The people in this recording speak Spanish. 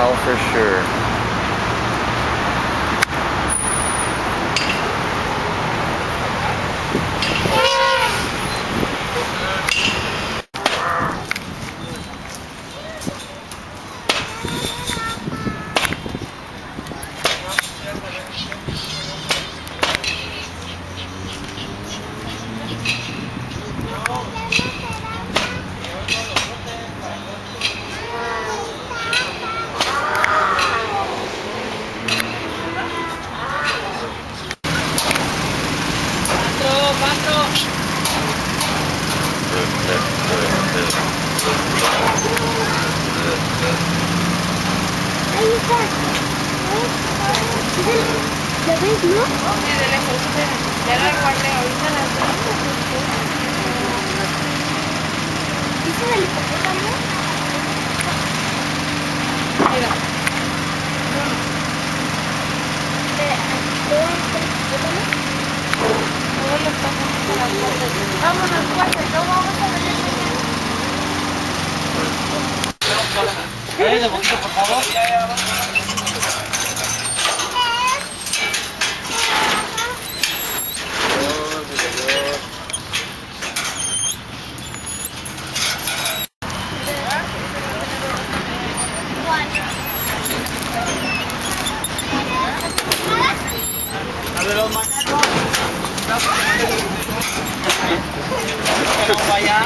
smell for sure. Ahí está. ¿La ves, no? Sí, de lejos, espera. Ya la guardé, ahorita la tengo. ¿Dice del hipopótamo? Mira. ¿De hipopótamo? Todos los pasamos a la puerta. Vámonos, guarda, no vamos a ver el niño. De poquito, por favor. A ver, los macacos. Vamos allá.